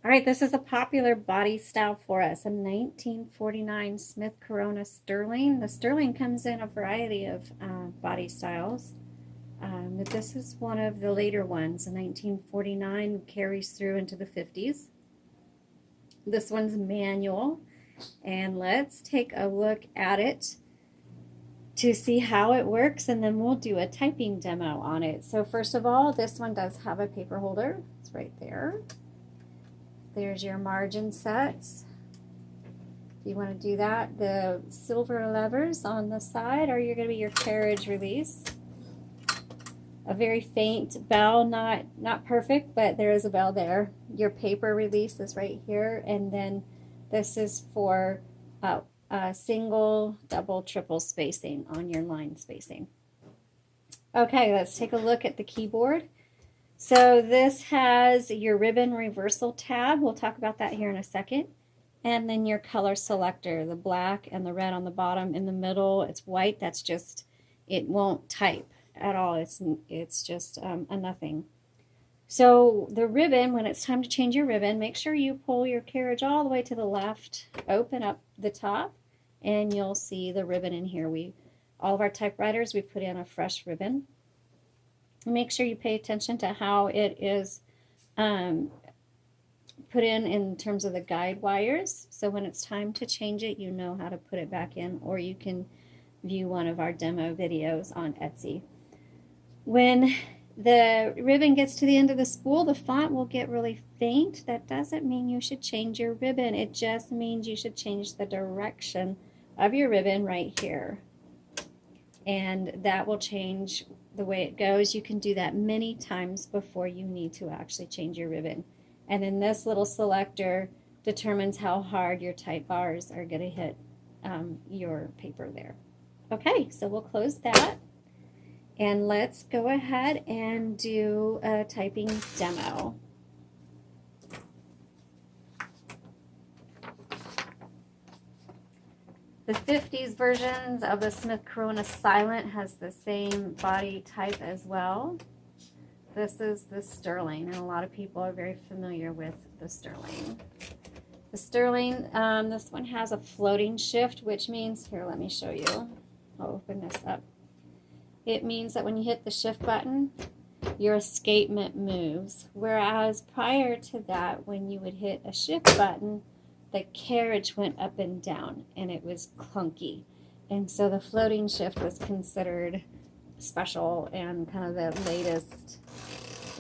All right, this is a popular body style for us, a 1949 Smith Corona Sterling. The Sterling comes in a variety of body styles. But this is one of the later ones. The 1949 carries through into the 50s. This one's manual, and let's take a look at it to see how it works, and then we'll do a typing demo on it. So first of all, this one does have a paper holder. It's right there. There's your margin sets. If you want to do that, the silver levers on the side are going to be your carriage release. A very faint bell, not perfect, but there is a bell there. Your paper release is right here, and then this is for single, double, triple spacing on your line spacing. Okay, let's take a look at the keyboard. So this has your ribbon reversal tab. We'll talk about that here in a second. And then your color selector, the black and the red on the bottom. In the middle, it's white. That's just, it won't type at all. It's just a nothing. So the ribbon, when it's time to change your ribbon, make sure you pull your carriage all the way to the left, open up the top, and you'll see the ribbon in here. All of our typewriters, we put in a fresh ribbon. Make sure you pay attention to how it is put in terms of the guide wires. So when it's time to change it, you know how to put it back in, or you can view one of our demo videos on Etsy. When the ribbon gets to the end of the spool, the font will get really faint. That doesn't mean you should change your ribbon. It just means you should change the direction of your ribbon right here. And that will change the way it goes. You can do that many times before you need to actually change your ribbon. And then this little selector determines how hard your type bars are going to hit your paper there. Okay, so we'll close that. And let's go ahead and do a typing demo. The 50s versions of the Smith Corona Silent has the same body type as well. This is the Sterling, and a lot of people are very familiar with the Sterling. The Sterling, this one has a floating shift, which means, here, let me show you. I'll open this up. It means that when you hit the shift button, your escapement moves. Whereas prior to that, when you would hit a shift button, the carriage went up and down, and it was clunky. And so the floating shift was considered special and kind of the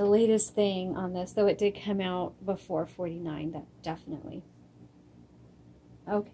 latest thing on this, though it did come out before 49, that definitely. Okay.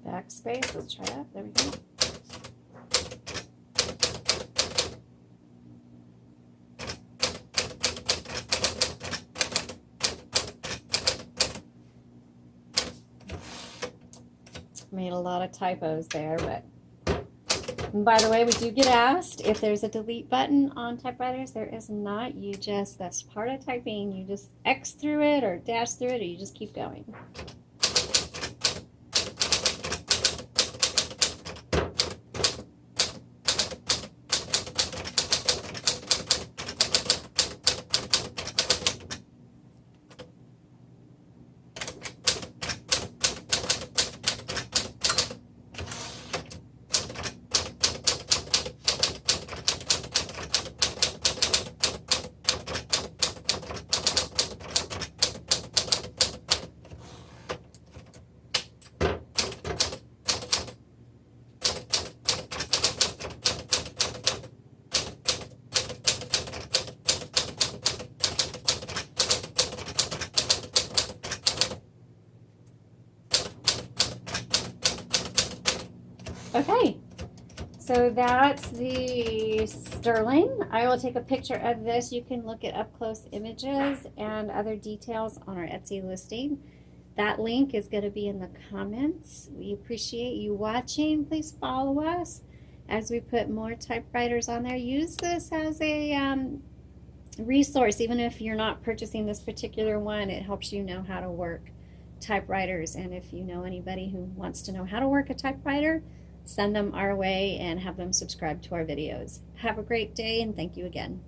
Backspace, let's try that. There we go. Made a lot of typos there, but and by the way, we do get asked if there's a delete button on typewriters. There is not. That's part of typing. You just X through it or dash through it, or you just keep going. Okay, so that's the sterling. I will take a picture of this. You can look at up close images and other details on our Etsy listing. That link is going to be in the comments. We appreciate you watching. Please follow us as we put more typewriters on there. Use this as a resource. Even if you're not purchasing this particular one, it helps you know how to work typewriters. And if you know anybody who wants to know how to work a typewriter, send them our way and have them subscribe to our videos. Have a great day, and thank you again.